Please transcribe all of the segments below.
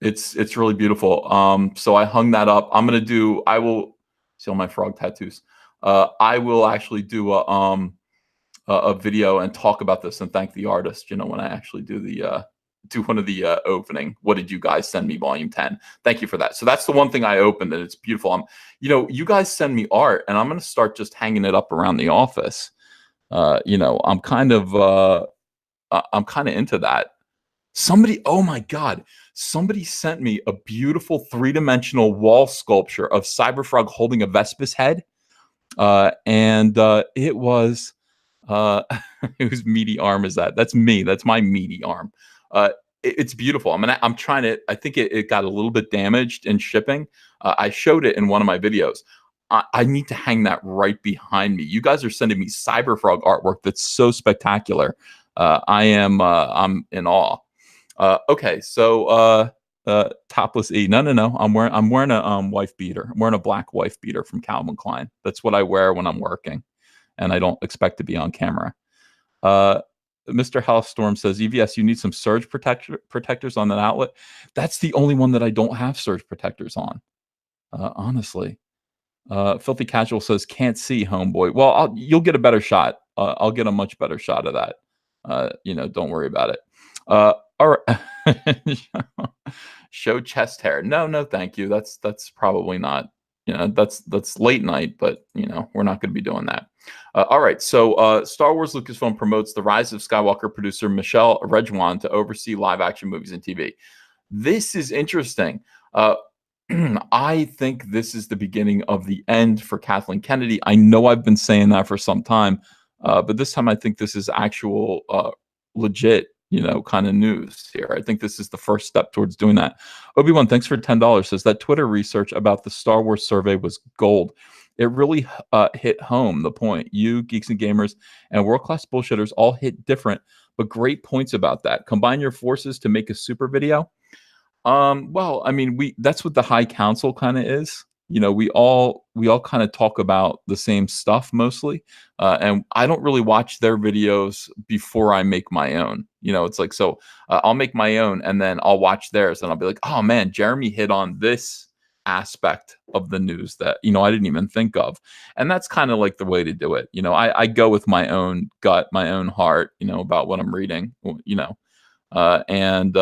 It's really beautiful. So I hung that up. I will see all my frog tattoos. I will actually do a video and talk about this and thank the artist, when I actually do one of the opening. What did you guys send me? Volume 10. Thank you for that. So that's the one thing I opened, and it's beautiful. You guys send me art, and I'm going to start just hanging it up around the office. I'm kind of into that. Oh my God, somebody sent me a beautiful three-dimensional wall sculpture of Cyberfrog holding a Vespis head. And it was, whose meaty arm is that? That's me. That's my meaty arm. It's beautiful. I'm trying to, I think it got a little bit damaged in shipping. I showed it in one of my videos. I need to hang that right behind me. You guys are sending me Cyberfrog artwork that's so spectacular. I'm in awe. Okay, so topless E. No. I'm wearing a wife beater. I'm wearing a black wife beater from Calvin Klein. That's what I wear when I'm working, and I don't expect to be on camera. Mr. Hellstorm says, EVS, you need some surge protectors on that outlet. That's the only one that I don't have surge protectors on. Honestly. Filthy Casual says, can't see, homeboy. Well, you'll get a better shot. I'll get a much better shot of that. Don't worry about it. All right. Show chest hair. No, thank you. That's probably not, that's late night, but we're not going to be doing that. All right. So Star Wars Lucasfilm promotes the Rise of Skywalker producer Michelle Rejwan to oversee live action movies and TV. This is interesting. I think this is the beginning of the end for Kathleen Kennedy. I know I've been saying that for some time, but this time I think this is actual legit, kind of news here. I think this is the first step towards doing that. Obi-Wan, thanks for $10. Says that Twitter research about the Star Wars survey was gold. It really hit home the point. You, geeks and gamers, and world-class bullshitters all hit different, but great points about that. Combine your forces to make a super video. Well, that's what the High Council kind of is. We all kind of talk about the same stuff mostly, and I don't really watch their videos before I make my own. It's like, so I'll make my own and then I'll watch theirs and I'll be like, oh man, Jeremy hit on this aspect of the news that I didn't even think of, and that's kind of like the way to do it. I go with my own gut, my own heart, about what I'm reading, and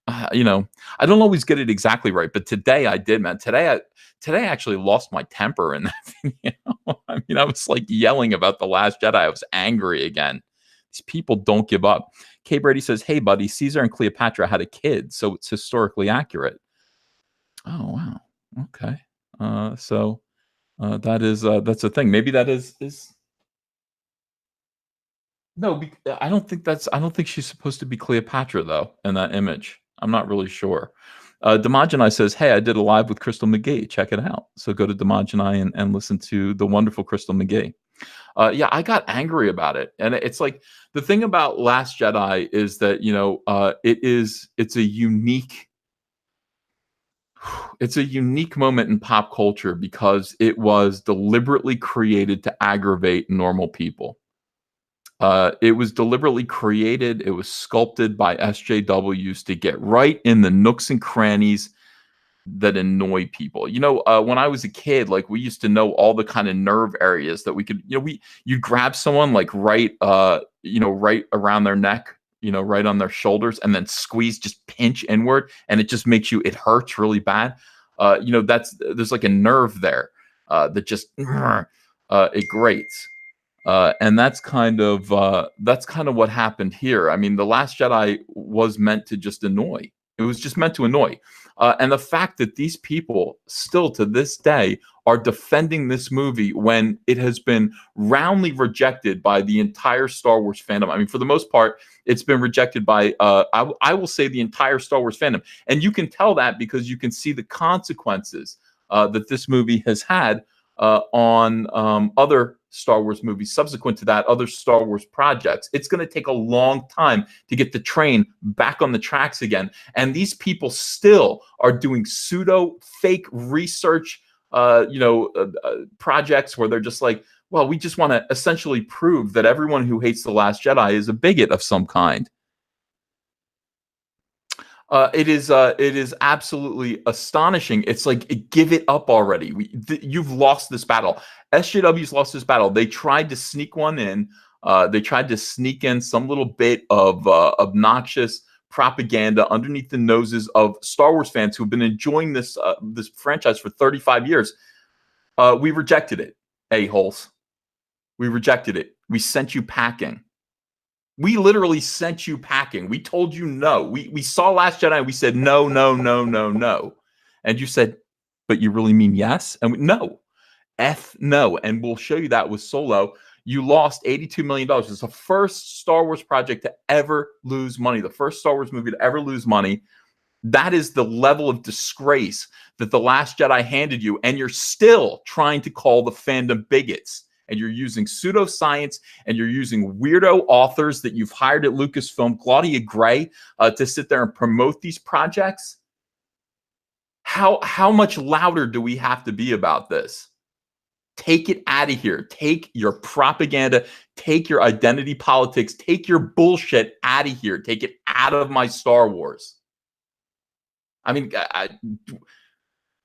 I don't always get it exactly right, but today I did, man. Today I actually lost my temper in that video. I was like yelling about The Last Jedi. I was angry again. These people don't give up. Kay Brady says, hey, buddy, Caesar and Cleopatra had a kid, so it's historically accurate. Oh, wow. Okay. So that's a thing. Maybe that is... No, I don't think she's supposed to be Cleopatra, though, in that image. I'm not really sure. Demogenai says, hey, I did a live with Crystal McGee. Check it out. So go to Demogenai and listen to the wonderful Crystal McGee. Yeah, I got angry about it. And it's like, the thing about Last Jedi is that, it's a unique moment in pop culture because it was deliberately created to aggravate normal people. It was deliberately created. It was sculpted by SJWs to get right in the nooks and crannies that annoy people. When I was a kid, like, we used to know all the kind of nerve areas that we could, you'd grab someone like right around their neck, right on their shoulders, and then squeeze, just pinch inward, and it just makes it hurts really bad. There's like a nerve there that just it grates. And that's kind of what happened here. The Last Jedi was meant to just annoy. It was just meant to annoy. And the fact that these people still to this day are defending this movie when it has been roundly rejected by the entire Star Wars fandom. For the most part, it's been rejected by, I will say, the entire Star Wars fandom. And you can tell that because you can see the consequences that this movie has had on other Star Wars movies subsequent to that, other Star Wars projects. It's going to take a long time to get the train back on the tracks again. And these people still are doing pseudo fake research, projects where they're just like, well, we just want to essentially prove that everyone who hates The Last Jedi is a bigot of some kind. It is absolutely astonishing. It's like, give it up already. You've lost this battle. SJW's lost this battle. They tried to sneak one in. They tried to sneak in some little bit of obnoxious propaganda underneath the noses of Star Wars fans who have been enjoying this franchise for 35 years. We rejected it, a-holes. We rejected it. We sent you packing. We literally sent you packing. We told you no. We saw Last Jedi and we said no, no, no, no, no. And you said, but you really mean yes? And no. F no. And we'll show you that with Solo. You lost $82 million. It's the first Star Wars project to ever lose money. The first Star Wars movie to ever lose money. That is the level of disgrace that The Last Jedi handed you. And you're still trying to call the fandom bigots. And you're using pseudoscience, and you're using weirdo authors that you've hired at Lucasfilm, Claudia Gray, to sit there and promote these projects. How much louder do we have to be about this? Take it out of here. Take your propaganda. Take your identity politics. Take your bullshit out of here. Take it out of my Star Wars. I mean,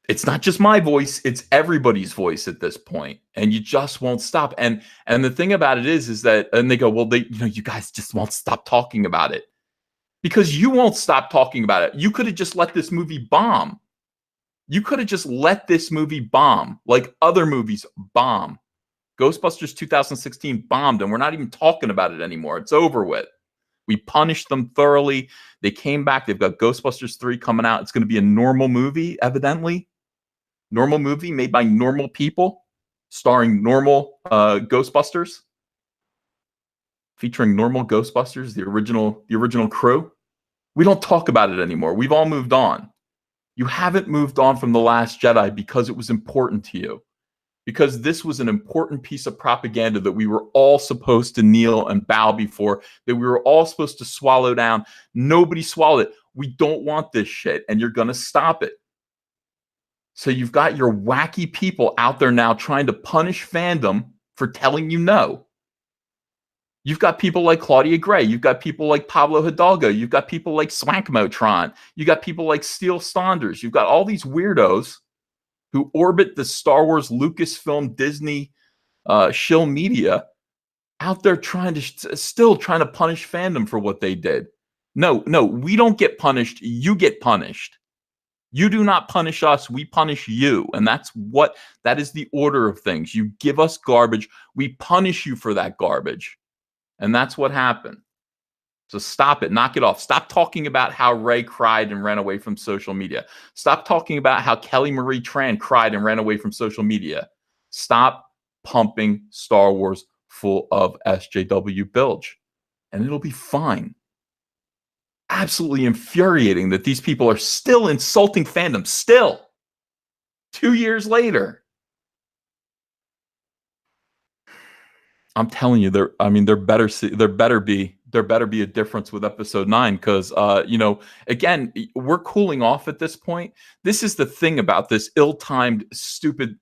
it's not just my voice, it's everybody's voice at this point, and you just won't stop. And the thing about it is that, and they go, well, you guys just won't stop talking about it, because you won't stop talking about it. You could have just let this movie bomb. You could have just let this movie bomb like other movies bomb. Ghostbusters 2016 bombed, and we're not even talking about it anymore. It's over with. We punished them thoroughly. They came back. They've got Ghostbusters 3 coming out. It's going to be a normal movie, evidently. Normal movie made by normal people, starring normal Ghostbusters, featuring normal Ghostbusters, the original crew. We don't talk about it anymore. We've all moved on. You haven't moved on from The Last Jedi because it was important to you, because this was an important piece of propaganda that we were all supposed to kneel and bow before, that we were all supposed to swallow down. Nobody swallowed it. We don't want this shit, and you're going to stop it. So you've got your wacky people out there now trying to punish fandom for telling you no. You've got people like Claudia Gray. You've got people like Pablo Hidalgo. You've got people like Swankmotron. You've got people like Steele Saunders. You've got all these weirdos who orbit the Star Wars, Lucasfilm, Disney, shill media out there still trying to punish fandom for what they did. No, we don't get punished. You get punished. You do not punish us, we punish you. And that is the order of things. You give us garbage, we punish you for that garbage. And that's what happened. So stop it, knock it off. Stop talking about how Rey cried and ran away from social media. Stop talking about how Kelly Marie Tran cried and ran away from social media. Stop pumping Star Wars full of SJW bilge, and it'll be fine. Absolutely infuriating that these people are still insulting fandom, still 2 years later. I'm telling you, there better be a difference with episode 9, because again, we're cooling off at this point. This is the thing about this ill-timed, stupid,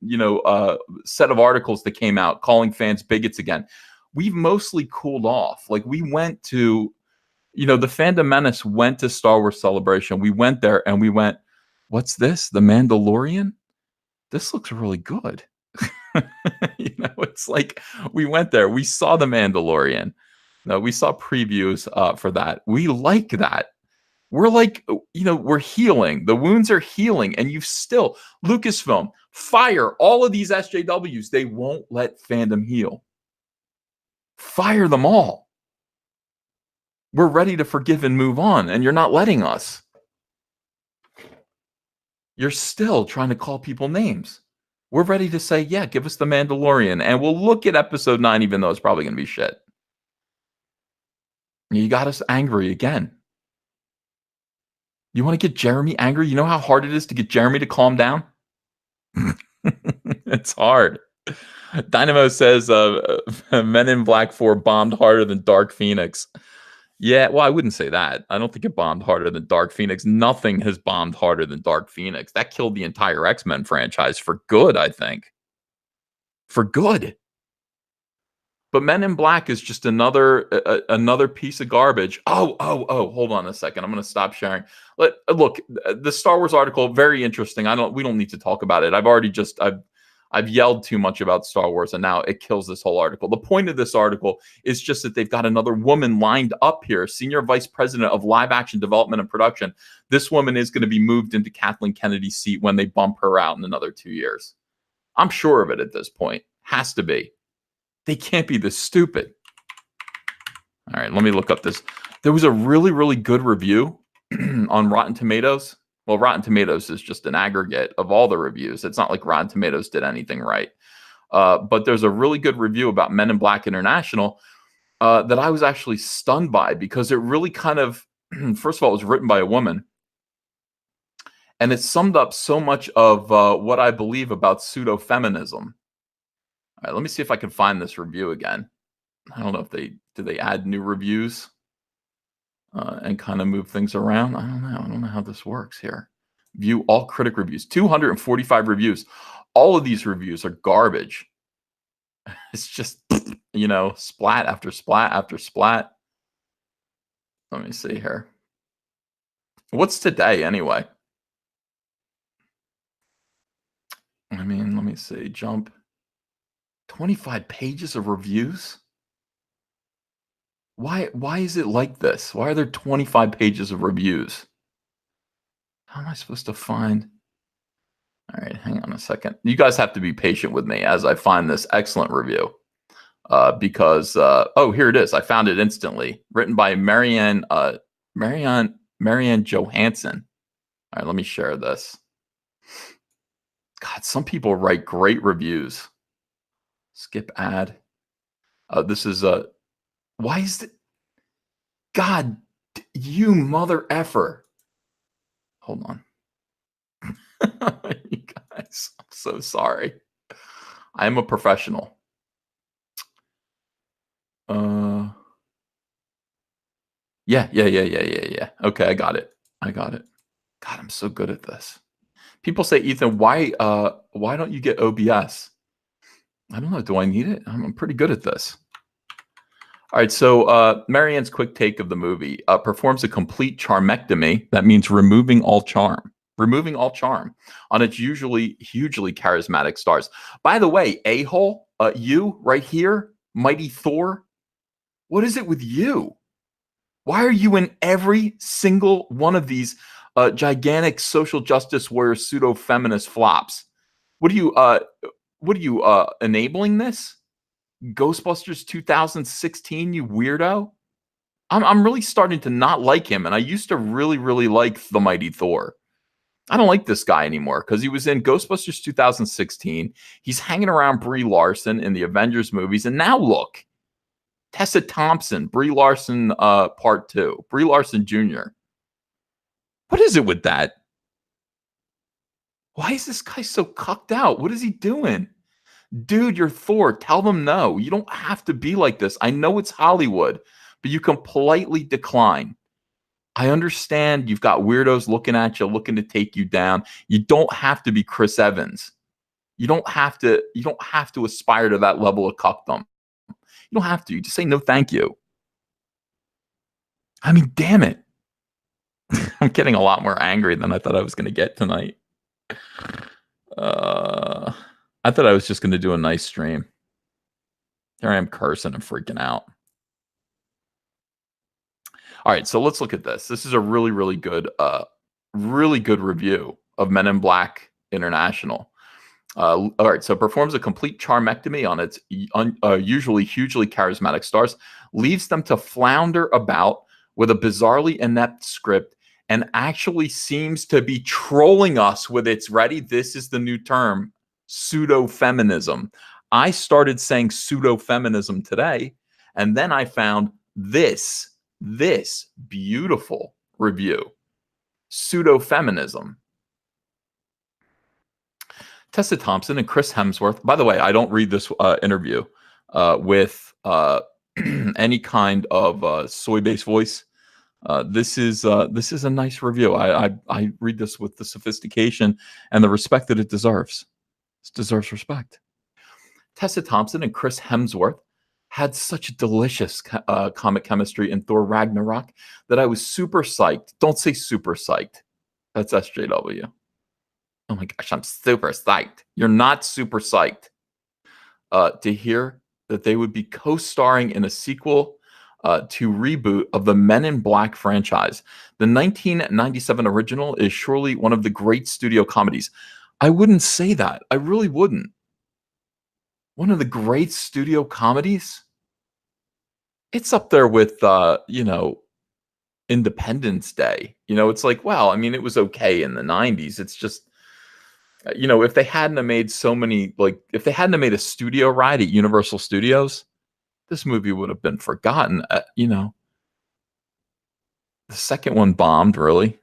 set of articles that came out calling fans bigots again. We've mostly cooled off. Like, we went to, the Fandom Menace went to Star Wars Celebration. We went there and we went, what's this? The Mandalorian? This looks really good. It's like, we went there. We saw The Mandalorian. No, we saw previews for that. We like that. We're like, we're healing. The wounds are healing. And you've still, Lucasfilm, fire all of these SJWs. They won't let fandom heal. Fire them all. We're ready to forgive and move on, and you're not letting us. You're still trying to call people names. We're ready to say, yeah, give us The Mandalorian, and we'll look at episode 9, even though it's probably going to be shit. You got us angry again. You want to get Jeremy angry? You know how hard it is to get Jeremy to calm down? It's hard. Dynamo says Men in Black 4 bombed harder than Dark Phoenix. Yeah, well, I wouldn't say that. I don't think it bombed harder than Dark Phoenix. Nothing has bombed harder than Dark Phoenix. That killed the entire X-Men franchise for good, I think. For good. But Men in Black is just another piece of garbage. Oh, hold on a second. I'm going to stop sharing. Look, the Star Wars article, very interesting. We don't need to talk about it. I've yelled too much about Star Wars, and now it kills this whole article. The point of this article is just that they've got another woman lined up here, Senior Vice President of Live Action Development and Production. This woman is going to be moved into Kathleen Kennedy's seat when they bump her out in another 2 years. I'm sure of it at this point. Has to be. They can't be this stupid. All right, let me look up this. There was a really, really good review on Rotten Tomatoes. Well, Rotten Tomatoes is just an aggregate of all the reviews. It's not like Rotten Tomatoes did anything right. But there's a really good review about Men in Black International that I was actually stunned by, because it really kind of, first of all, it was written by a woman. And it summed up so much of what I believe about pseudo-feminism. All right, let me see if I can find this review again. I don't know if they add new reviews and kind of move things around. I don't know how this works here. View all critic reviews. 245 reviews. All of these reviews are garbage. It's just, splat after splat after splat. Let me see here. What's today anyway? I mean, let me see. Jump. 25 pages of reviews? Why is it like this? Why are there 25 pages of reviews? How am I supposed to find? All right, hang on a second. You guys have to be patient with me as I find this excellent review. Because here it is. I found it instantly. Written by Marianne Johansson. All right, let me share this. God, some people write great reviews. Skip ad. This is why is it? God, you mother effer. Hold on. You guys, I'm so sorry. I am a professional. Yeah. Okay, I got it. God, I'm so good at this. People say, Ethan, why don't you get OBS? I don't know. Do I need it? I'm pretty good at this. All right, so Marianne's quick take of the movie performs a complete charmectomy. That means removing all charm on its usually hugely charismatic stars. By the way, a-hole, you right here, Mighty Thor, what is it with you? Why are you in every single one of these gigantic social justice warrior pseudo-feminist flops? What are you enabling this? Ghostbusters 2016, you weirdo. I'm really starting to not like him, and I used to really, really like the Mighty Thor. I don't like this guy anymore because he was in Ghostbusters 2016. He's hanging around Brie Larson in the Avengers movies, and now look, Tessa Thompson, Brie Larson Part 2, Brie Larson Jr. What is it with that? Why is this guy so cucked out? What is he doing? Dude, you're Thor. Tell them no. You don't have to be like this. I know it's Hollywood, but you can politely decline. I understand you've got weirdos looking at you, looking to take you down. You don't have to be Chris Evans. You don't have to aspire to that level of cuckdom. You don't have to. You just say no, thank you. I mean, damn it. I'm getting a lot more angry than I thought I was going to get tonight. I thought I was just going to do a nice stream. Here I am cursing and freaking out. All right, so let's look at this. This is a really, really good review of Men in Black International. All right, so performs a complete charmectomy on its usually hugely charismatic stars, leaves them to flounder about with a bizarrely inept script, and actually seems to be trolling us with its, ready, this is the new term, pseudo-feminism. I started saying pseudo-feminism today, and then I found this beautiful review, pseudo-feminism. Tessa Thompson and Chris Hemsworth. By the way, I don't read this interview with any kind of soy-based voice. This is a nice review. I read this with the sophistication and the respect that it deserves. It deserves respect. Tessa Thompson and Chris Hemsworth had such delicious comic chemistry in Thor Ragnarok that I was super psyched. Don't say super psyched. That's SJW. Oh my gosh, I'm super psyched. You're not super psyched to hear that they would be co-starring in a sequel to reboot of the Men in Black franchise. The 1997 original is surely one of the great studio comedies. I wouldn't say that. I really wouldn't. One of the great studio comedies? It's up there with, Independence Day. It's like, well, I mean, it was okay in the 90s. It's just, if they hadn't have made so many, like, if they hadn't have made a studio ride at Universal Studios, this movie would have been forgotten. The second one bombed, really.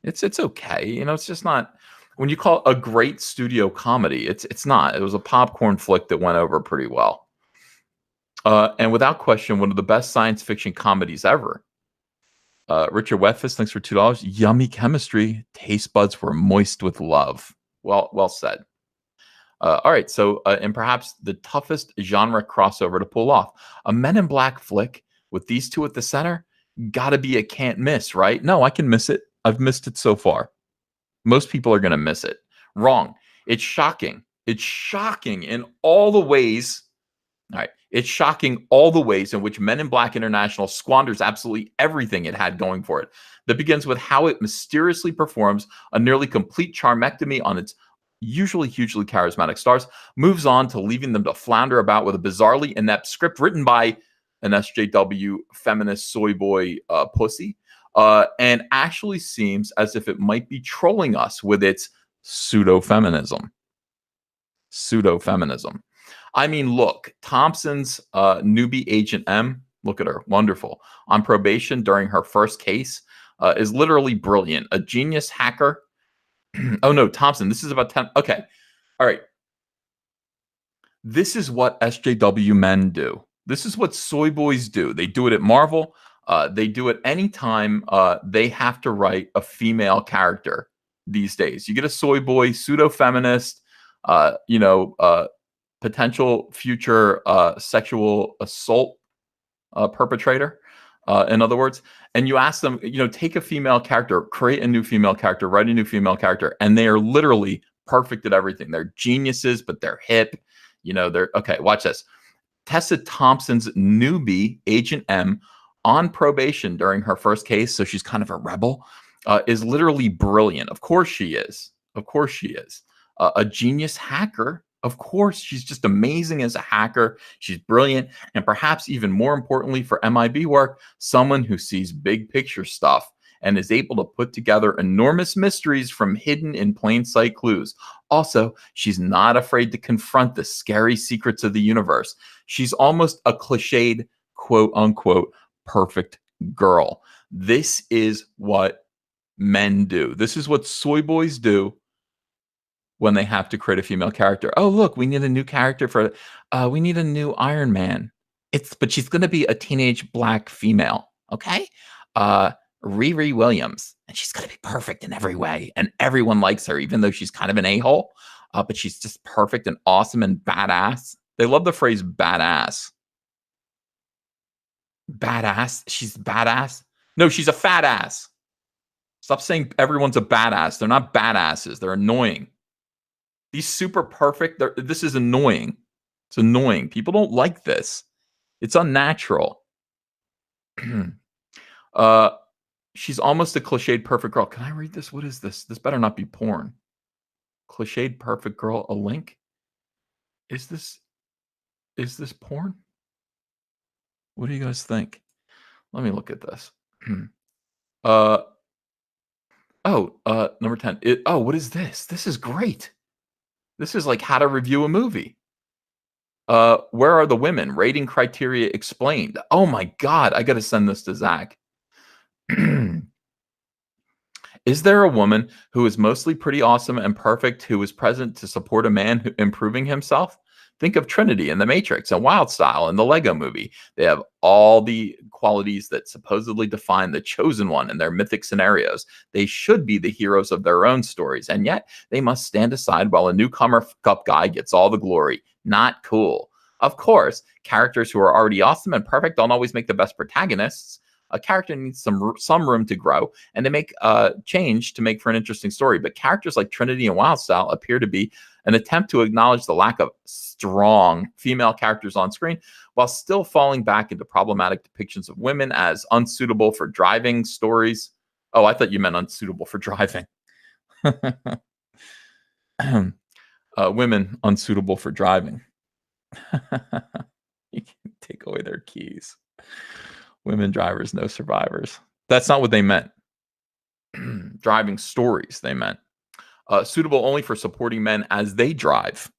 It's okay. It's just not, when you call it a great studio comedy, it's not. It was a popcorn flick that went over pretty well. And without question, one of the best science fiction comedies ever. Richard Wetfist, thanks for $2. Yummy chemistry. Taste buds were moist with love. Well said. All right, so and perhaps the toughest genre crossover to pull off. A Men in Black flick with these two at the center, gotta be a can't miss, right? No, I can miss it. I've missed it so far. Most people are going to miss it. Wrong. It's shocking. It's shocking in all the ways. All right. It's shocking all the ways in which Men in Black International squanders absolutely everything it had going for it. That begins with how it mysteriously performs a nearly complete charmectomy on its usually hugely charismatic stars, moves on to leaving them to flounder about with a bizarrely inept script written by an SJW feminist soy boy pussy, and actually seems as if it might be trolling us with its pseudo-feminism. Pseudo-feminism. I mean, look, Thompson's newbie Agent M, look at her, wonderful, on probation during her first case, is literally brilliant. A genius hacker. Oh no, Thompson, this is about 10. Okay, all right. This is what SJW men do. This is what soy boys do. They do it at Marvel. They do it anytime they have to write a female character these days. You get a soy boy, pseudo-feminist, potential future sexual assault perpetrator, in other words, and you ask them, take a female character, create a new female character, write a new female character, and they are literally perfect at everything. They're geniuses, but they're hip. They're okay. Watch this. Tessa Thompson's newbie, Agent M, on probation during her first case, so she's kind of a rebel, is literally brilliant. Of course she is. Of course she is. A genius hacker. Of course, she's just amazing as a hacker. She's brilliant. And perhaps even more importantly for MIB work, someone who sees big picture stuff and is able to put together enormous mysteries from hidden in plain sight clues. Also, she's not afraid to confront the scary secrets of the universe. She's almost a cliched, quote unquote, perfect girl. This is what men do. This is what soy boys do when they have to create a female character. Oh, look, we need a new character for, we need a new Iron Man. But she's going to be a teenage black female. Okay. Riri Williams, and she's going to be perfect in every way. And everyone likes her, even though she's kind of an a-hole, but she's just perfect and awesome and badass. They love the phrase badass. Badass. She's badass. No, she's a fat ass. Stop saying everyone's a badass. They're not badasses. They're annoying. These super perfect, this is annoying. It's annoying. People don't like this. It's unnatural. She's almost a cliched perfect girl. Can I read this? What is this? This better not be porn. Cliched perfect girl, a link? Is this porn? What do you guys think? Let me look at this. Number 10. What is this? This is great. This is like how to review a movie. Where are the women? Rating criteria explained. Oh my God, I got to send this to Zach. Is there a woman who is mostly pretty awesome and perfect who is present to support a man improving himself? Think of Trinity in The Matrix and Wild Style in the Lego Movie. They have all the qualities that supposedly define the chosen one in their mythic scenarios. They should be the heroes of their own stories, and yet they must stand aside while a newcomer cup guy gets all the glory. Not cool. Of course, characters who are already awesome and perfect don't always make the best protagonists. A character needs some room to grow and to make change to make for an interesting story. But characters like Trinity and Wildstyle appear to be an attempt to acknowledge the lack of strong female characters on screen while still falling back into problematic depictions of women as unsuitable for driving stories. Oh, I thought you meant unsuitable for driving. Women unsuitable for driving. You can take away their keys. Women drivers, no survivors. That's not what they meant. Driving stories, they meant. Suitable only for supporting men as they drive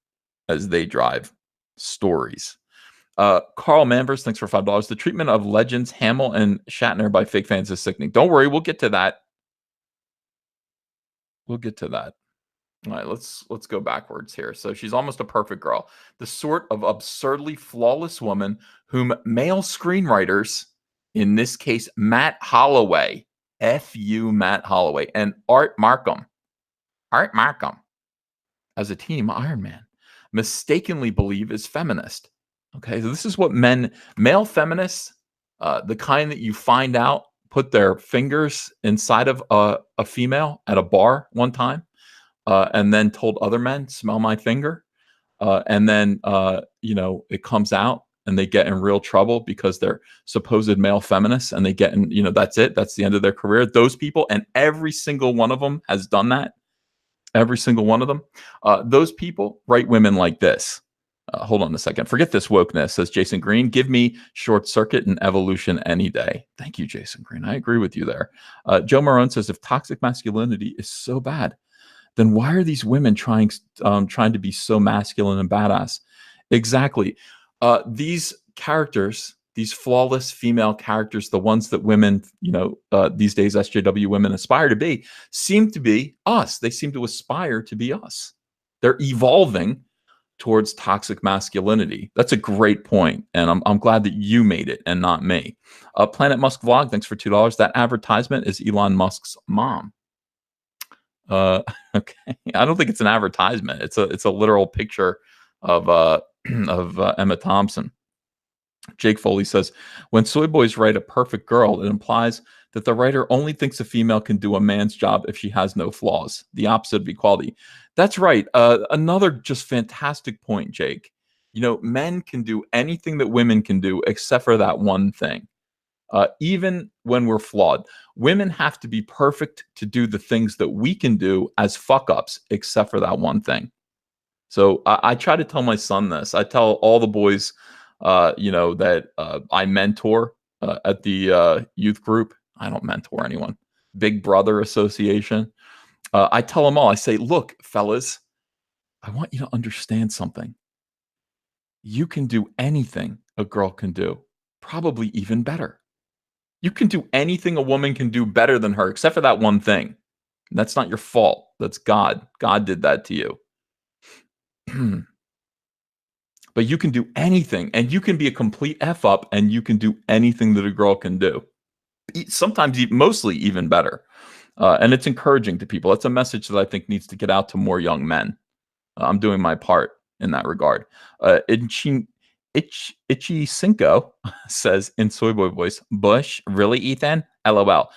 stories. Carl Manvers, thanks for $5. The treatment of legends Hamill and Shatner by fake fans is sickening. Don't worry, we'll get to that. We'll get to that. All right, let's go backwards here. So she's almost a perfect girl, the sort of absurdly flawless woman whom male screenwriters, in this case Matt Holloway, F.U. Matt Holloway, and Art Markham, as a team, Iron Man, mistakenly believe is feminist. Okay, so this is what male feminists, the kind that you find out put their fingers inside of a female at a bar one time, and then told other men, smell my finger. And then, it comes out and they get in real trouble because they're supposed male feminists and they get in, that's it. That's the end of their career. Those people, and every single one of them has done that. Every single one of them. Those people write women like this. Hold on a second. Forget this wokeness, says Jason Green. Give me Short Circuit and Evolution any day. Thank you, Jason Green. I agree with you there. Joe Marone says, if toxic masculinity is so bad, then why are these women trying to be so masculine and badass? Exactly. These characters, these flawless female characters, the ones that women, these days SJW women aspire to be, seem to be us. They seem to aspire to be us. They're evolving towards toxic masculinity. That's a great point, and I'm glad that you made it and not me. Planet Musk Vlog, thanks for $2. That advertisement is Elon Musk's mom. Okay, I don't think it's an advertisement. It's a literal picture of Emma Thompson. Jake Foley says, when soy boys write a perfect girl, it implies that the writer only thinks a female can do a man's job if she has no flaws. The opposite of equality. That's right. Another just fantastic point, Jake. Men can do anything that women can do except for that one thing. Even when we're flawed, women have to be perfect to do the things that we can do as fuck ups, except for that one thing. So I try to tell my son this. I tell all the boys, that I mentor at the youth group. I don't mentor anyone. Big Brother Association. I tell them all. I say, look, fellas, I want you to understand something. You can do anything a girl can do, probably even better. You can do anything a woman can do better than her, except for that one thing. That's not your fault. That's God. God did that to you. But you can do anything, and you can be a complete F up, and you can do anything that a girl can do. Sometimes, mostly even better. And it's encouraging to people. It's a message that I think needs to get out to more young men. I'm doing my part in that regard. Itchy Cinco says in soy boy voice, Bush, really, Ethan? LOL.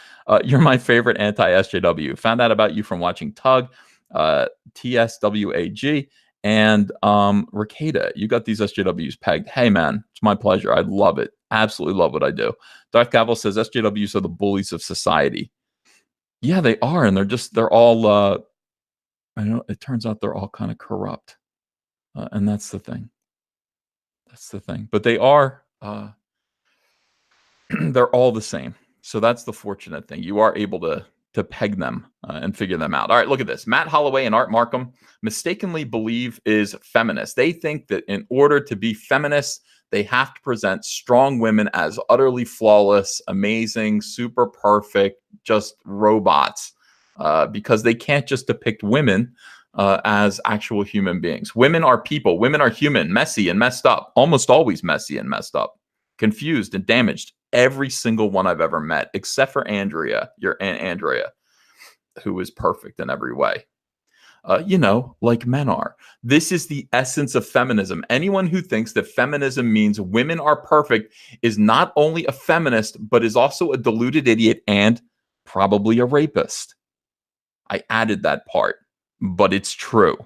You're my favorite anti-SJW. Found out about you from watching Tug, TSWAG, and Ricada. You got these SJWs pegged. Hey, man, it's my pleasure. I love it. Absolutely love what I do. Darth Gavel says SJWs are the bullies of society. Yeah, they are. And they're all, I know it turns out they're all kind of corrupt. And that's the thing. That's the thing. But they are, they're all the same. So that's the fortunate thing. You are able to peg them and figure them out. All right, look at this. Matt Holloway and Art Markham mistakenly believe is feminist. They think that in order to be feminists, they have to present strong women as utterly flawless, amazing, super perfect, just robots, because they can't just depict women as actual human beings. Women are people. Women are human, messy and messed up, almost always messy and messed up, confused and damaged. Every single one I've ever met, except for Andrea, your Aunt Andrea, who is perfect in every way. like men are. This is the essence of feminism. Anyone who thinks that feminism means women are perfect is not only a feminist, but is also a deluded idiot and probably a rapist. I added that part, but it's true.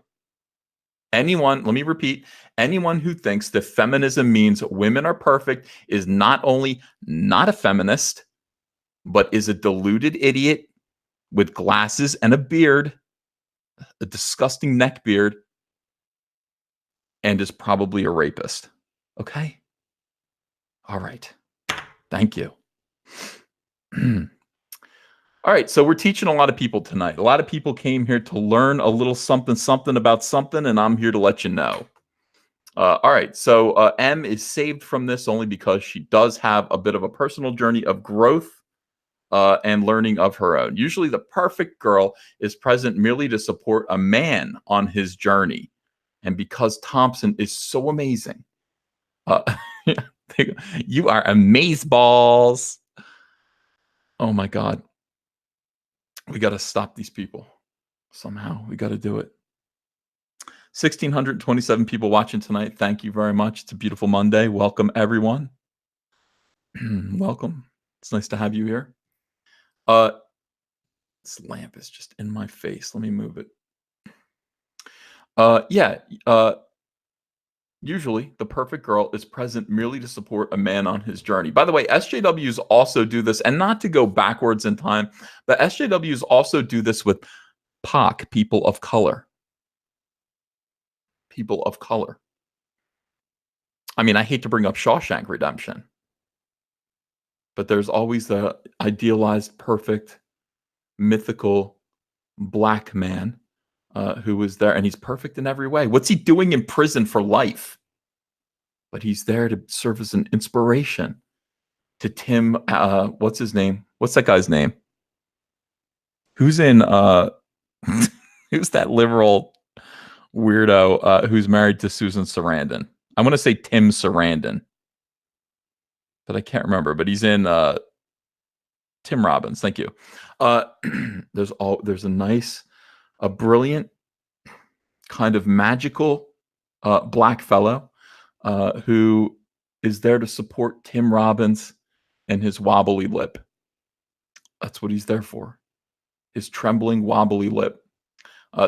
Anyone, let me repeat, anyone who thinks that feminism means women are perfect is not only not a feminist, but is a deluded idiot with glasses and a beard, a disgusting neck beard, and is probably a rapist. Okay? All right. Thank you. All right, so we're teaching a lot of people tonight. A lot of people came here to learn a little something about something, and I'm here to let you know. All right, so M is saved from this only because she does have a bit of a personal journey of growth and learning of her own. Usually the perfect girl is present merely to support a man on his journey. And because Thompson is so amazing, you are amazeballs. Oh my God. We got to stop these people somehow. We got to do it. 1,627 people watching tonight. Thank you very much. It's a beautiful Monday. Welcome, everyone. Welcome. It's nice to have you here. This lamp is just in my face. Let me move it. Usually, the perfect girl is present merely to support a man on his journey. By the way, SJWs also do this, and not to go backwards in time, but SJWs also do this with POC, people of color. People of color. I mean, I hate to bring up Shawshank Redemption, but there's always the idealized, perfect, mythical black man who was there, and he's perfect in every way. What's he doing in prison for life? But he's there to serve as an inspiration to Tim. What's his name? What's that guy's name? Who's in? Who's that liberal weirdo who's married to Susan Sarandon? I want to say Tim Sarandon, but I can't remember. But he's in Tim Robbins. Thank you. There's a nice, a brilliant, kind of magical black fellow who is there to support Tim Robbins and his wobbly lip. That's what he's there for. His trembling, wobbly lip.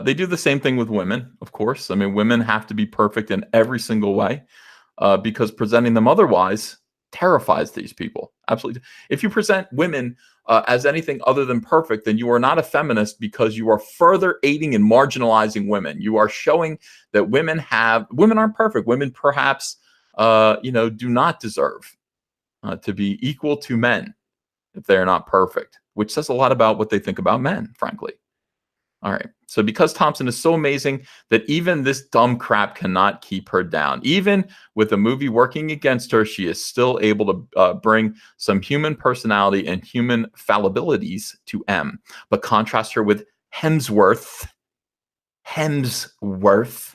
They do the same thing with women, of course. I mean, women have to be perfect in every single way because presenting them otherwise terrifies these people. Absolutely. If you present women as anything other than perfect, then you are not a feminist because you are further aiding and marginalizing women. You are showing that women aren't perfect. Women perhaps, do not deserve to be equal to men if they're not perfect, which says a lot about what they think about men, frankly. All right. So because Thompson is so amazing that even this dumb crap cannot keep her down. Even with the movie working against her, she is still able to bring some human personality and human fallibilities to M. But contrast her with Hemsworth. Hemsworth.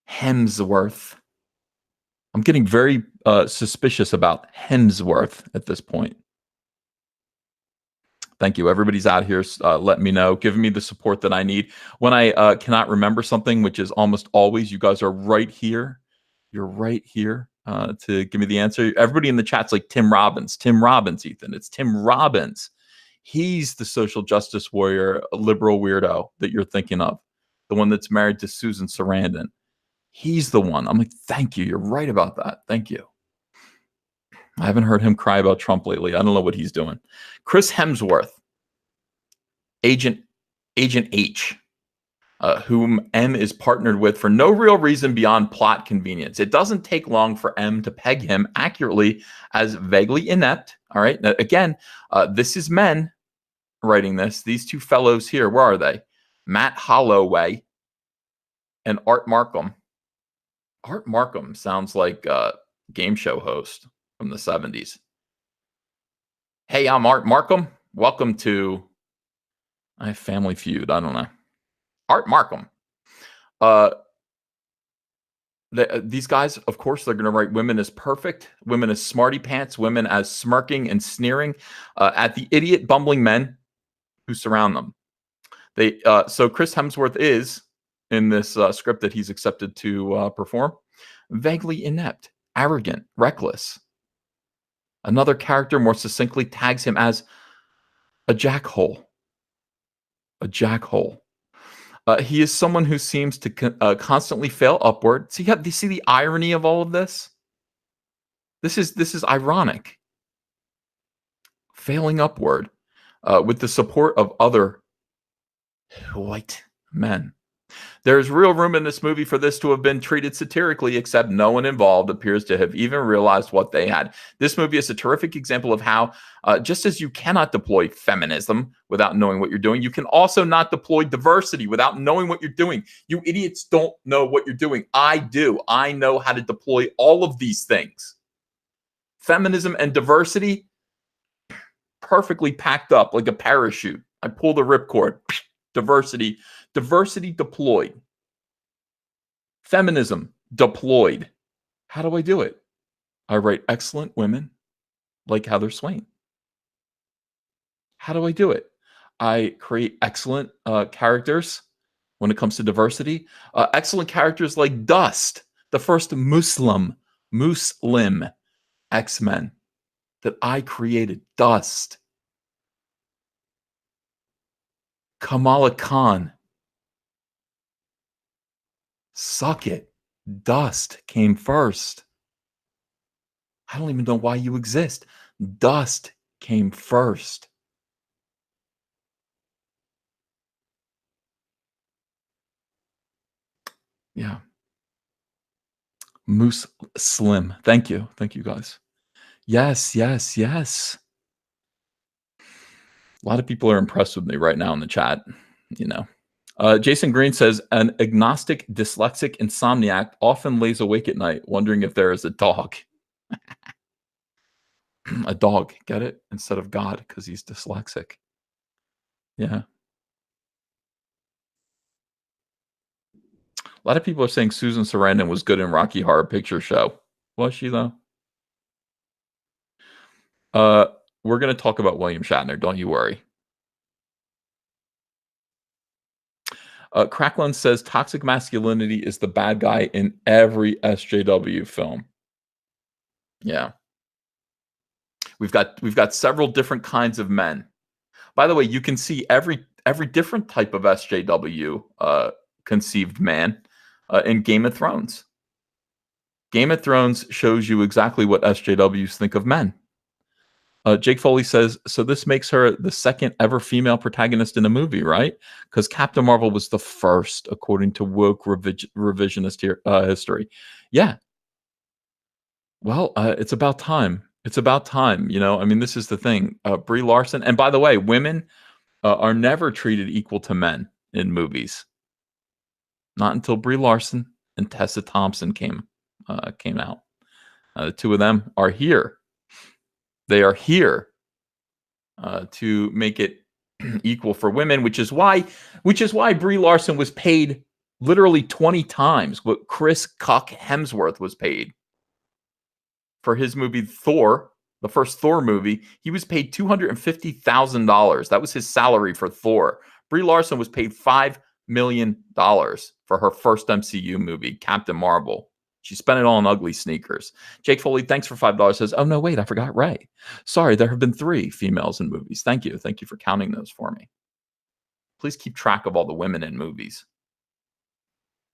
Hemsworth. I'm getting very suspicious about Hemsworth at this point. Thank you. Everybody's out here letting me know, giving me the support that I need. When I cannot remember something, which is almost always, you guys are right here. You're right here to give me the answer. Everybody in the chat's like Tim Robbins. Tim Robbins, Ethan. It's Tim Robbins. He's the social justice warrior, liberal weirdo that you're thinking of. The one that's married to Susan Sarandon. He's the one. I'm like, thank you. You're right about that. Thank you. I haven't heard him cry about Trump lately. I don't know what he's doing. Chris Hemsworth, Agent H, whom M is partnered with for no real reason beyond plot convenience. It doesn't take long for M to peg him accurately as vaguely inept. All right. Now, again, this is men writing this. These two fellows here, where are they? Matt Holloway and Art Markham. Art Markham sounds like a game show host from the 70s. Hey, I'm Art Markham. Welcome to Family Feud. I don't know. Art Markham. these guys, of course, they're going to write women as perfect, women as smarty pants, women as smirking and sneering at the idiot, bumbling men who surround them. So Chris Hemsworth is in this script that he's accepted to perform vaguely inept, arrogant, reckless. Another character more succinctly tags him as a jackhole. A jackhole. He is someone who seems to constantly fail upward. See, do you see the irony of all of this? This is ironic. Failing upward with the support of other white men. There is real room in this movie for this to have been treated satirically, except no one involved appears to have even realized what they had. This movie is a terrific example of how, just as you cannot deploy feminism without knowing what you're doing, you can also not deploy diversity without knowing what you're doing. You idiots don't know what you're doing. I do. I know how to deploy all of these things. Feminism and diversity, perfectly packed up like a parachute. I pull the ripcord. Diversity deployed. Feminism deployed. How do I do it? I write excellent women like Heather Swain. How do I do it? I create excellent characters when it comes to diversity. Excellent characters like Dust, the first Muslim X-Men that I created. Dust. Kamala Khan. Suck it. Dust came first. I don't even know why you exist. Dust came first. Yeah. Moose Slim. Thank you. Thank you, guys. Yes. A lot of people are impressed with me right now in the chat, you know. Jason Green says, an agnostic, dyslexic insomniac often lays awake at night wondering if there is a dog. A dog, get it? Instead of God, because he's dyslexic. Yeah. A lot of people are saying Susan Sarandon was good in Rocky Horror Picture Show. Was she, though? We're going to talk about William Shatner. Don't you worry. Cracklin says toxic masculinity is the bad guy in every SJW film. Yeah. We've got several different kinds of men. By the way, you can see every different type of SJW conceived man in Game of Thrones. Game of Thrones shows you exactly what SJWs think of men. Jake Foley says, so this makes her the second ever female protagonist in a movie, right? Because Captain Marvel was the first, according to woke revisionist history. Yeah. Well, it's about time. It's about time. You know, I mean, this is the thing. Brie Larson. And by the way, women are never treated equal to men in movies. Not until Brie Larson and Tessa Thompson came out. The two of them are here. They are here to make it equal for women, which is why Brie Larson was paid literally 20 times what Chris Hemsworth was paid for his movie Thor, the first Thor movie. He was paid $250,000. That was his salary for Thor. Brie Larson was paid $5 million for her first MCU movie, Captain Marvel. She spent it all on ugly sneakers. Jake Foley, thanks for $5. Says, oh, no, wait, I forgot Ray. Sorry, there have been 3 females in movies. Thank you. Thank you for counting those for me. Please keep track of all the women in movies.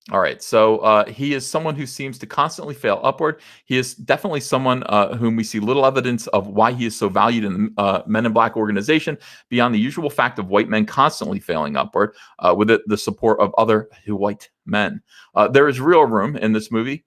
All right, so he is someone who seems to constantly fail upward. He is definitely someone whom we see little evidence of why he is so valued in the Men in Black organization, beyond the usual fact of white men constantly failing upward with the support of other white men. There is real room in this movie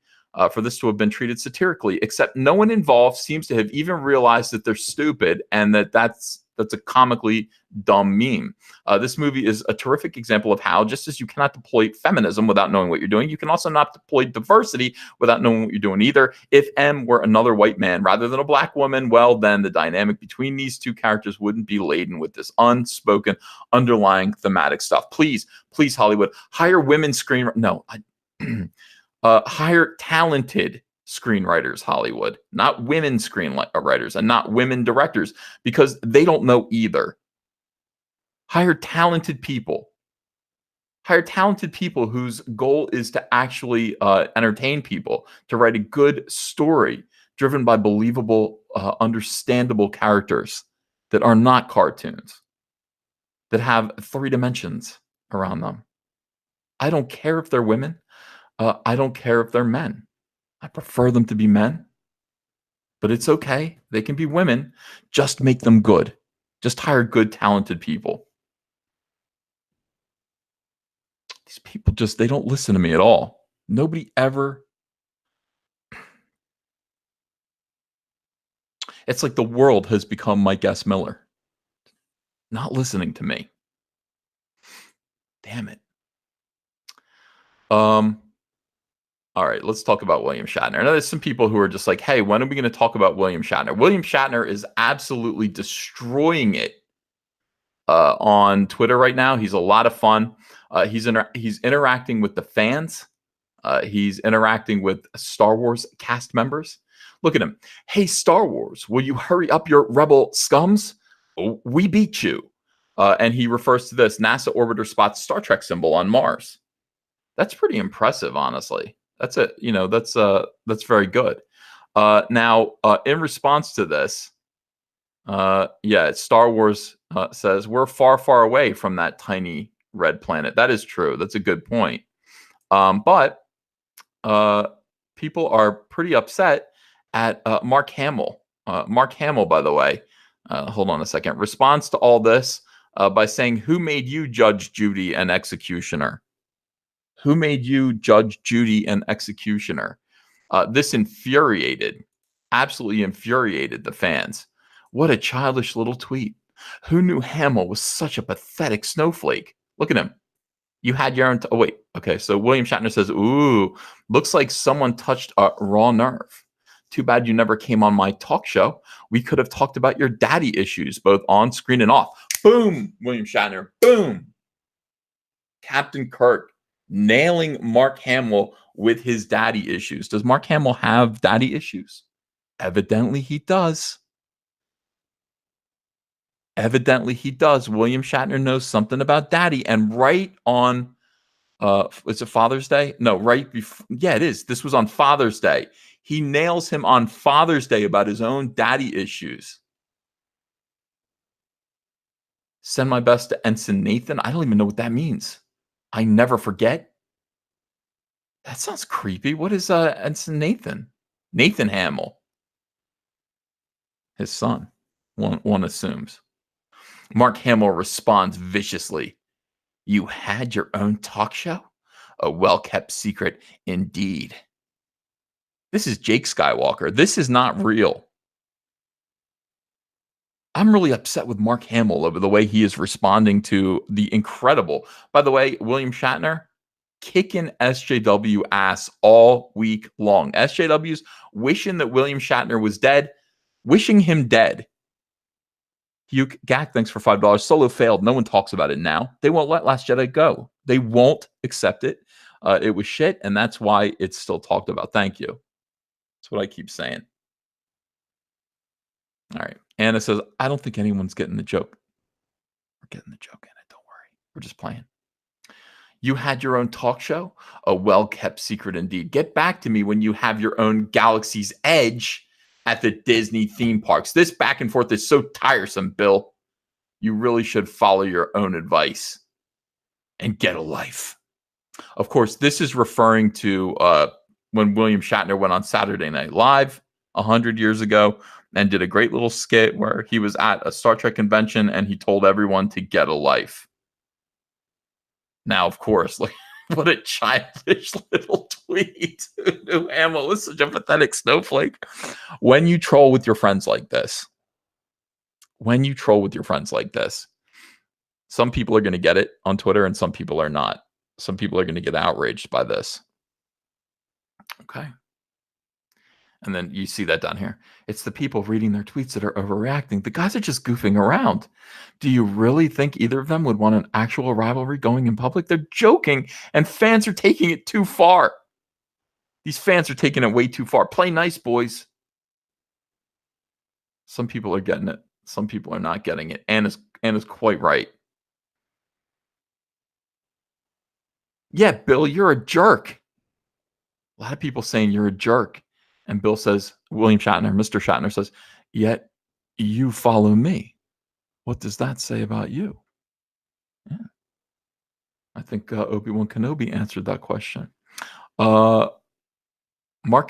for this to have been treated satirically, except no one involved seems to have even realized that they're stupid and that's a comically dumb meme. This movie is a terrific example of how, just as you cannot deploy feminism without knowing what you're doing, you can also not deploy diversity without knowing what you're doing either. If M were another white man rather than a black woman, well, then the dynamic between these two characters wouldn't be laden with this unspoken underlying thematic stuff. Please, Hollywood, hire women screenwriters. No, Hire talented screenwriters, Hollywood, not women screenwriters and not women directors, because they don't know either. Hire talented people. Hire talented people whose goal is to actually entertain people, to write a good story driven by believable, understandable characters that are not cartoons, that have 3 dimensions around them. I don't care if they're women. I don't care if they're men. I prefer them to be men, but it's okay. They can be women. Just make them good. Just hire good, talented people. These people they don't listen to me at all. Nobody ever. It's like the world has become my Guess Miller. Not listening to me. Damn it. All right, let's talk about William Shatner. Now, there's some people who are just like, hey, when are we going to talk about William Shatner? William Shatner is absolutely destroying it on Twitter right now. He's a lot of fun. He's interacting with the fans. He's interacting with Star Wars cast members. Look at him. Hey, Star Wars, will you hurry up your rebel scums? Oh, we beat you. And he refers to this. NASA orbiter spots Star Trek symbol on Mars. That's pretty impressive, honestly. That's it. That's very good. Now, in response to this, Star Wars says we're far, far away from that tiny red planet. That is true. That's a good point. But people are pretty upset at Mark Hamill. Mark Hamill, by the way, hold on a second, responds to all this by saying, who made you judge Judy and executioner? Who made you judge Judy and executioner? This absolutely infuriated the fans. What a childish little tweet. Who knew Hamill was such a pathetic snowflake? Look at him. You had your own. Oh, wait. Okay. So William Shatner says, ooh, looks like someone touched a raw nerve. Too bad you never came on my talk show. We could have talked about your daddy issues, both on screen and off. Boom, William Shatner. Boom. Captain Kirk nailing Mark Hamill with his daddy issues. Does Mark Hamill have daddy issues? Evidently he does. Evidently he does. William Shatner knows something about daddy. And right on, is it Father's Day? No, right before. Yeah, it is. This was on Father's Day. He nails him on Father's Day about his own daddy issues. Send my best to Ensign Nathan. I don't even know what that means. I never forget. That sounds creepy. What is Ensign Nathan? Nathan Hamill. His son, one assumes. Mark Hamill responds viciously. You had your own talk show? A well-kept secret indeed. This is Jake Skywalker. This is not real. I'm really upset with Mark Hamill over the way he is responding to the incredible. By the way, William Shatner kicking SJW ass all week long. SJWs wishing that William Shatner was dead, wishing him dead. Hugh Gack, thanks for $5. Solo failed. No one talks about it now. They won't let Last Jedi go. They won't accept it. It was shit, and that's why it's still talked about. Thank you. That's what I keep saying. All right. Anna says, I don't think anyone's getting the joke. We're getting the joke in it. Don't worry. We're just playing. You had your own talk show? A well-kept secret indeed. Get back to me when you have your own Galaxy's Edge at the Disney theme parks. This back and forth is so tiresome, Bill. You really should follow your own advice and get a life. Of course, this is referring to when William Shatner went on Saturday Night Live 100 years ago and did a great little skit where he was at a Star Trek convention and he told everyone to get a life. Now, of course, like, what a childish little tweet. Hamill is such a pathetic snowflake. When you troll with your friends like this, some people are going to get it on Twitter and some people are not. Some people are going to get outraged by this. Okay. And then you see that down here. It's the people reading their tweets that are overreacting. The guys are just goofing around. Do you really think either of them would want an actual rivalry going in public? They're joking, and fans are taking it too far. These fans are taking it way too far. Play nice, boys. Some people are getting it. Some people are not getting it. Anna's quite right. Yeah, Bill, you're a jerk. A lot of people saying you're a jerk. And Bill says, William Shatner, Mr. Shatner says, yet you follow me. What does that say about you? Yeah. I think Obi-Wan Kenobi answered that question. Mark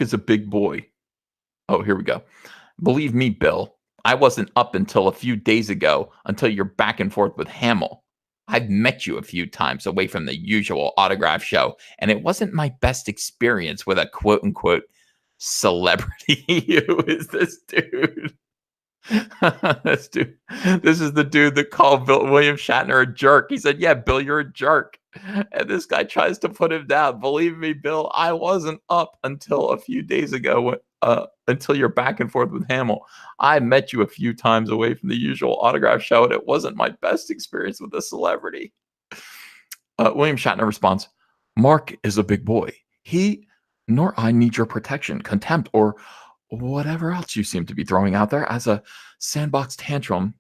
is a big boy. Oh, here we go. Believe me, Bill, I wasn't up until a few days ago until you're back and forth with Hamill. I've met you a few times away from the usual autograph show, and it wasn't my best experience with a quote unquote celebrity. Who is this dude? This dude. This is the dude that called William Shatner a jerk. He said, yeah, Bill, you're a jerk. And this guy tries to put him down. Believe me, Bill, I wasn't up until a few days ago until you're back and forth with Hamill. I met you a few times away from the usual autograph show, and it wasn't my best experience with a celebrity. William Shatner responds, Mark is a big boy. He nor I need your protection, contempt, or whatever else you seem to be throwing out there as a sandbox tantrum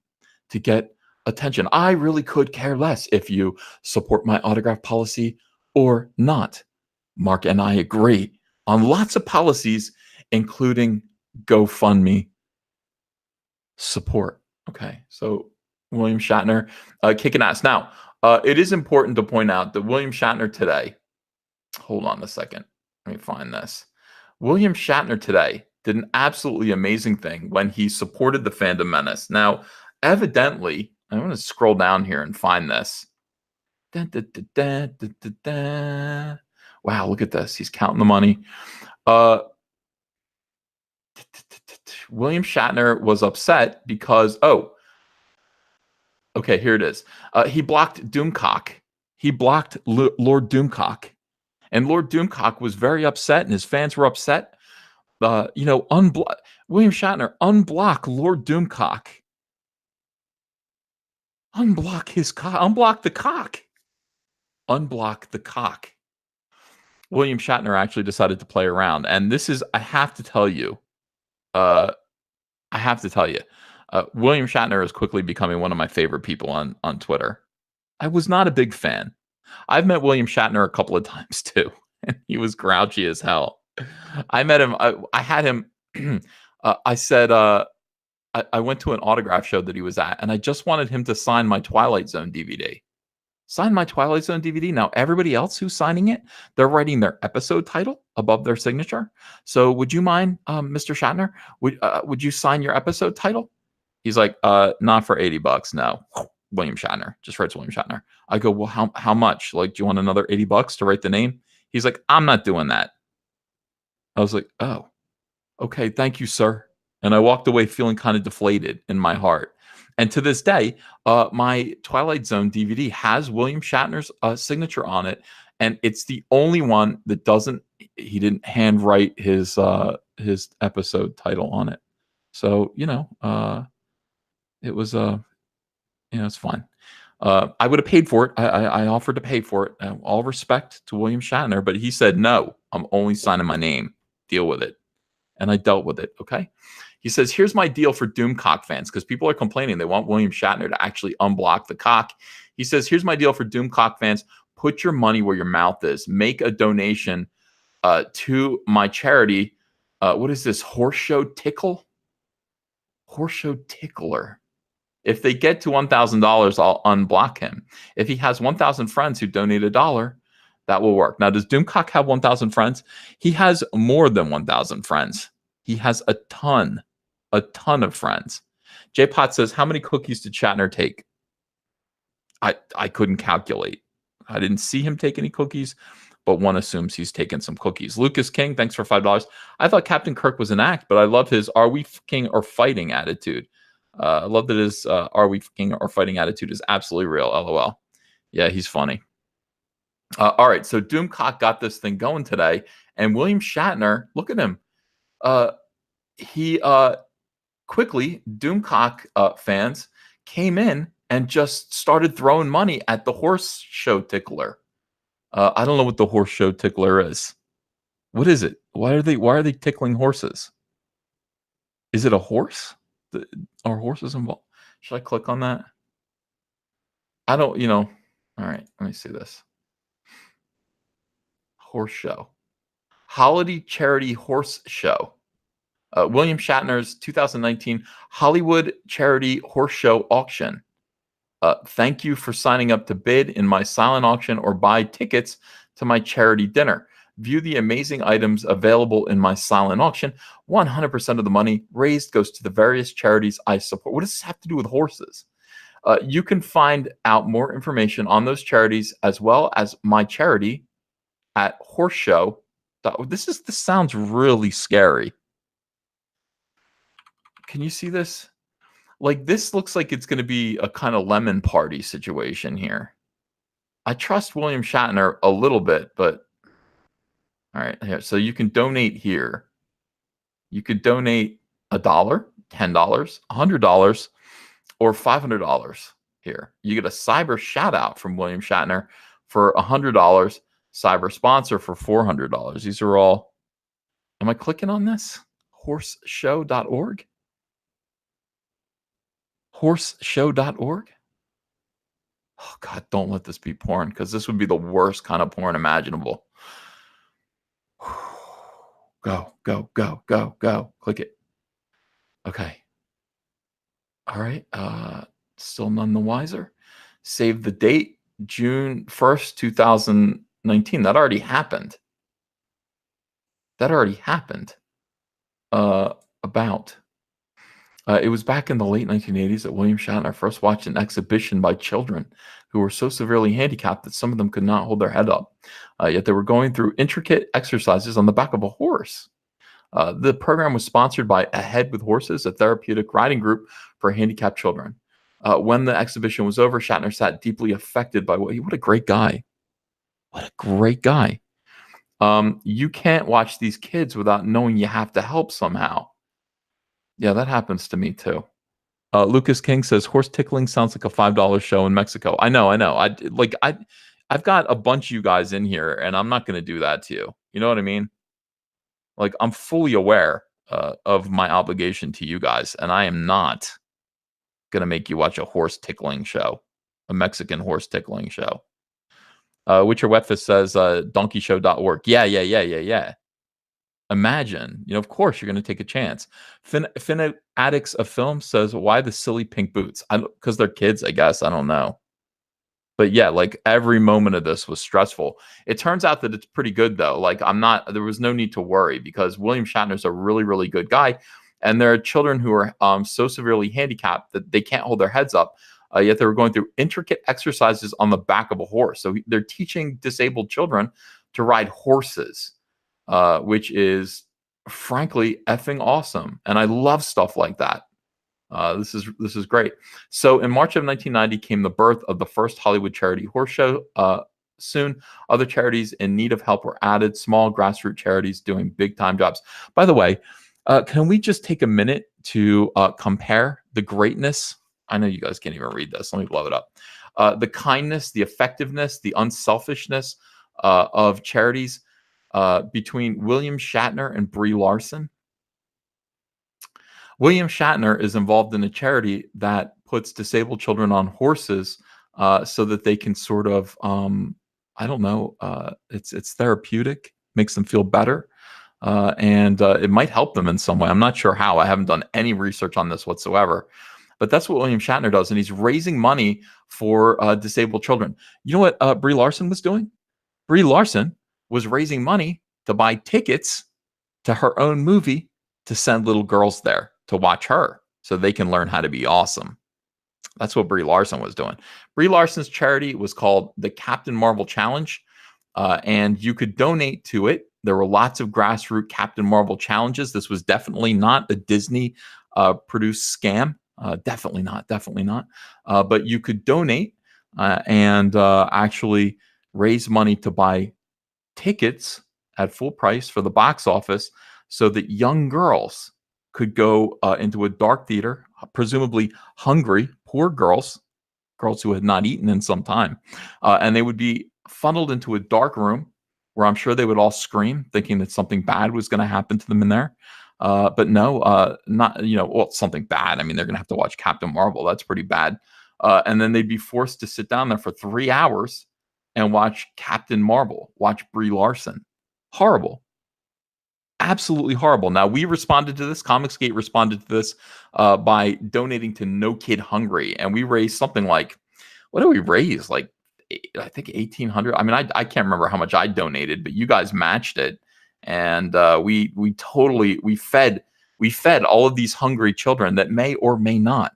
to get attention. I really could care less if you support my autograph policy or not. Mark and I agree on lots of policies, including GoFundMe support. Okay, so William Shatner kicking ass. Now, it is important to point out that William Shatner today, hold on a second, let me find this. William Shatner today did an absolutely amazing thing when he supported the Fandom Menace. Now, evidently, I'm going to scroll down here and find this. Wow, look at this. He's counting the money. William Shatner was upset because, okay, here it is. He blocked Doomcock. He blocked Lord Doomcock. And Lord Doomcock was very upset, and his fans were upset. William Shatner, unblock Lord Doomcock. Unblock his cock. Unblock the cock. Unblock the cock. William Shatner actually decided to play around. And this is, I have to tell you, William Shatner is quickly becoming one of my favorite people on Twitter. I was not a big fan. I've met William Shatner a couple of times too, and he was grouchy as hell. I met him. I had him. I said, I went to an autograph show that he was at, and I just wanted him to sign my Twilight Zone DVD. Sign my Twilight Zone DVD. Now, everybody else who's signing it, they're writing their episode title above their signature. So would you mind, Mr. Shatner, would you sign your episode title? He's like, not for $80. No. William Shatner. Just writes William Shatner. I go, well, how much? Like, do you want another $80 to write the name? He's like, I'm not doing that. I was like, oh, okay, thank you, sir. And I walked away feeling kind of deflated in my heart. And to this day, my Twilight Zone DVD has William Shatner's signature on it, and it's the only one that doesn't. He didn't handwrite his episode title on it. So it was it's fine. I would have paid for it. I offered to pay for it. All respect to William Shatner, but he said no. I'm only signing my name. Deal with it. And I dealt with it. Okay. He says, here's my deal for Doomcock fans, because people are complaining. They want William Shatner to actually unblock the cock. He says, here's my deal for Doomcock fans. Put your money where your mouth is. Make a donation to my charity. What is this? Horse Show Tickle? Horse Show Tickler. If they get to $1,000, I'll unblock him. If he has 1,000 friends who donate $1, that will work. Now, does Doomcock have 1,000 friends? He has more than 1,000 friends. He has a ton of friends. J-Pot says, how many cookies did Shatner take? I couldn't calculate. I didn't see him take any cookies, but one assumes he's taken some cookies. Lucas King, thanks for $5. I thought Captain Kirk was an act, but I love his are we fucking or fighting attitude. I love that his are we fucking or fighting attitude is absolutely real. LOL. Yeah, he's funny. All right, so Doomcock got this thing going today, and William Shatner, look at him. He quickly, Doomcock fans came in and just started throwing money at the Horse Show Tickler. I don't know what the Horse Show Tickler is. What is it? Why are they tickling horses? Is it a horse? Are horses involved? Should I click on that? I don't, all right, let me see this. Horse show. Holiday Charity Horse Show. William Shatner's 2019 Hollywood Charity Horse Show Auction. Thank you for signing up to bid in my silent auction or buy tickets to my charity dinner. View the amazing items available in my silent auction. 100% of the money raised goes to the various charities I support. What does this have to do with horses? You can find out more information on those charities as well as my charity at horseshow. This sounds really scary. Can you see this? Like, this looks like it's going to be a kind of lemon party situation here. I trust William Shatner a little bit, but all right, here. So you can donate here. You could donate $1, $10, $100, or $500 here. You get a cyber shout out from William Shatner for $100, cyber sponsor for $400. These are all. Am I clicking on this? Horseshow.org? Horseshow.org? Oh, God, don't let this be porn, because this would be the worst kind of porn imaginable. Go, go, go, go, go. Click it. Okay. All right. Still none the wiser. Save the date, June 1st, 2019. That already happened. It was back in the late 1980s that William Shatner first watched an exhibition by children who were so severely handicapped that some of them could not hold their head up. Yet they were going through intricate exercises on the back of a horse. The program was sponsored by Ahead with Horses, a therapeutic riding group for handicapped children. When the exhibition was over, Shatner sat deeply affected by what a great guy. What a great guy. You can't watch these kids without knowing you have to help somehow. Yeah, that happens to me too. Lucas King says horse tickling sounds like a $5 show in Mexico. I know. I've got a bunch of you guys in here, and I'm not going to do that to you. You know what I mean? Like, I'm fully aware of my obligation to you guys, and I am not going to make you watch a horse tickling show, a Mexican horse tickling show. Witcher Wetfist says donkeyshow.org. Yeah. Imagine, of course you're going to take a chance. Finn Addicts of Film says, why the silly pink boots? Because they're kids, I guess. I don't know. But yeah, like, every moment of this was stressful. It turns out that it's pretty good, though. Like, there was no need to worry, because William Shatner's a really, really good guy. And there are children who are so severely handicapped that they can't hold their heads up. Yet they were going through intricate exercises on the back of a horse. So they're teaching disabled children to ride horses. Which is frankly effing awesome, and I love stuff like that. This is great. So in March of 1990 came the birth of the first Hollywood charity horse show. Soon, other charities in need of help were added. Small grassroots charities doing big time jobs. By the way, can we just take a minute to compare the greatness? I know you guys can't even read this. Let me blow it up. The kindness, the effectiveness, the unselfishness of charities. Between William Shatner and Brie Larson. William Shatner is involved in a charity that puts disabled children on horses so that they can sort of, I don't know, it's therapeutic, makes them feel better, and it might help them in some way. I'm not sure how. I haven't done any research on this whatsoever. But that's what William Shatner does, and he's raising money for disabled children. You know what Brie Larson was doing? Brie Larson was raising money to buy tickets to her own movie to send little girls there to watch her so they can learn how to be awesome. That's what Brie Larson was doing. Brie Larson's charity was called the Captain Marvel Challenge, and you could donate to it. There were lots of grassroots Captain Marvel challenges. This was definitely not a Disney produced scam. Definitely not. But you could donate and actually raise money to buy tickets at full price for the box office so that young girls could go into a dark theater, presumably hungry, poor girls who had not eaten in some time, and they would be funneled into a dark room where I'm sure they would all scream, thinking that something bad was going to happen to them in there. But no, not, well, something bad. I mean, they're going to have to watch Captain Marvel. That's pretty bad. And then they'd be forced to sit down there for 3 hours and watch Captain Marvel, watch Brie Larson. Horrible. Absolutely horrible. Now, we responded to this. Comicsgate responded to this by donating to No Kid Hungry. And we raised something like, what did we raise? Like, I think 1,800. I mean, I can't remember how much I donated, but you guys matched it. And we fed all of these hungry children that may or may not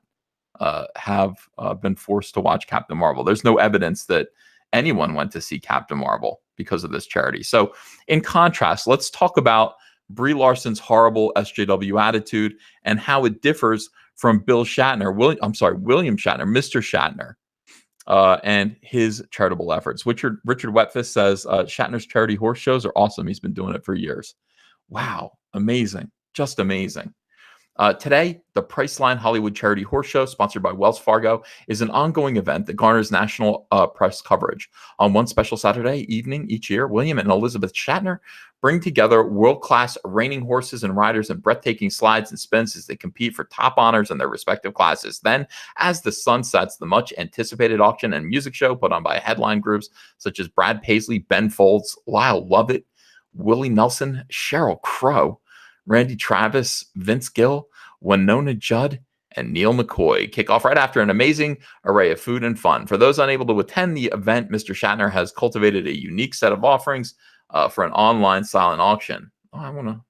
have been forced to watch Captain Marvel. There's no evidence that anyone went to see Captain Marvel because of this charity. So in contrast, let's talk about Brie Larson's horrible SJW attitude and how it differs from William Shatner, Mr. Shatner, and his charitable efforts. Richard Wetfist says Shatner's charity horse shows are awesome. He's been doing it for years. Wow, amazing, just amazing. Today, the Priceline Hollywood Charity Horse Show, sponsored by Wells Fargo, is an ongoing event that garners national press coverage. On one special Saturday evening each year, William and Elizabeth Shatner bring together world-class reining horses and riders in breathtaking slides and spins as they compete for top honors in their respective classes. Then, as the sun sets, the much-anticipated auction and music show put on by headline groups such as Brad Paisley, Ben Folds, Lyle Lovett, Willie Nelson, Sheryl Crow, Randy Travis, Vince Gill, Winona Judd, and Neil McCoy kick off right after an amazing array of food and fun. For those unable to attend the event, Mr. Shatner has cultivated a unique set of offerings for an online silent auction. Oh, I wonder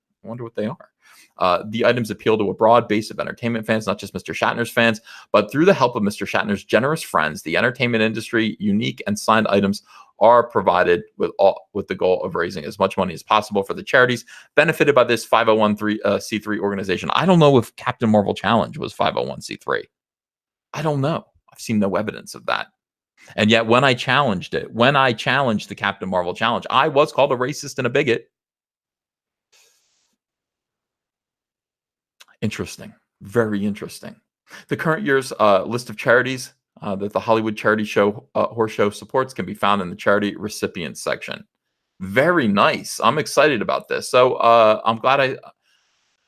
what they are. The items appeal to a broad base of entertainment fans, not just Mr. Shatner's fans, but through the help of Mr. Shatner's generous friends, the entertainment industry, unique and signed items are provided with the goal of raising as much money as possible for the charities benefited by this 501c3 organization. I don't know if Captain Marvel Challenge was 501c3. I don't know. I've seen no evidence of that. And yet when I challenged the Captain Marvel Challenge, I was called a racist and a bigot. Interesting. Very interesting. The current year's list of charities that the Hollywood Charity Horse Show supports can be found in the charity recipients section. Very nice. I'm excited about this. So I'm glad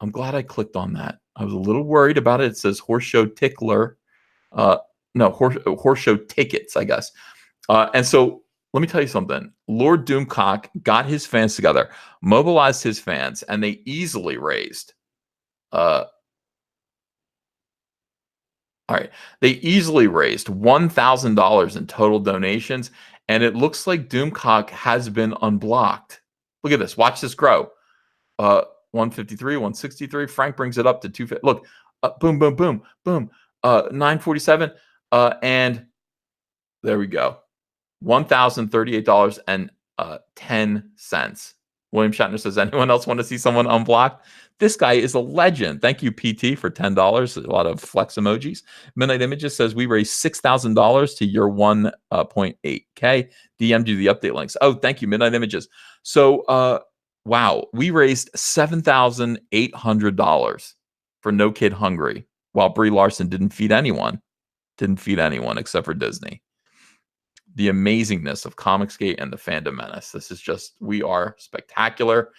I clicked on that. I was a little worried about it. It says Horse Show Tickler. Horse Show Tickets, I guess. And so let me tell you something. Lord Doomcock got his fans together, mobilized his fans, and they easily raised they easily raised $1,000 in total donations, and it looks like Doomcock has been unblocked. Look at this. Watch this grow. 153, 163. Frank brings it up to 250. Look, boom, boom, boom, boom. 947, and there we go. $1,038.10. William Shatner says, anyone else want to see someone unblocked? This guy is a legend. Thank you, PT, for $10. A lot of flex emojis. Midnight Images says we raised $6,000 to your 1.8K. DM'd you the update links. Oh, thank you, Midnight Images. So, wow, we raised $7,800 for No Kid Hungry, while Brie Larson didn't feed anyone except for Disney. The amazingness of Comicsgate and the Fandom Menace. This is just, we are spectacular.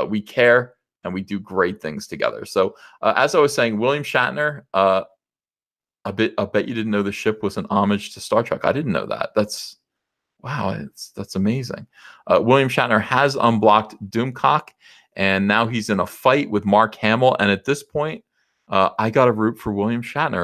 We care, and we do great things together. So, as I was saying, William Shatner, I bet you didn't know the ship was an homage to Star Trek. I didn't know that. That's amazing. William Shatner has unblocked Doomcock, and now he's in a fight with Mark Hamill. And at this point, I got to root for William Shatner.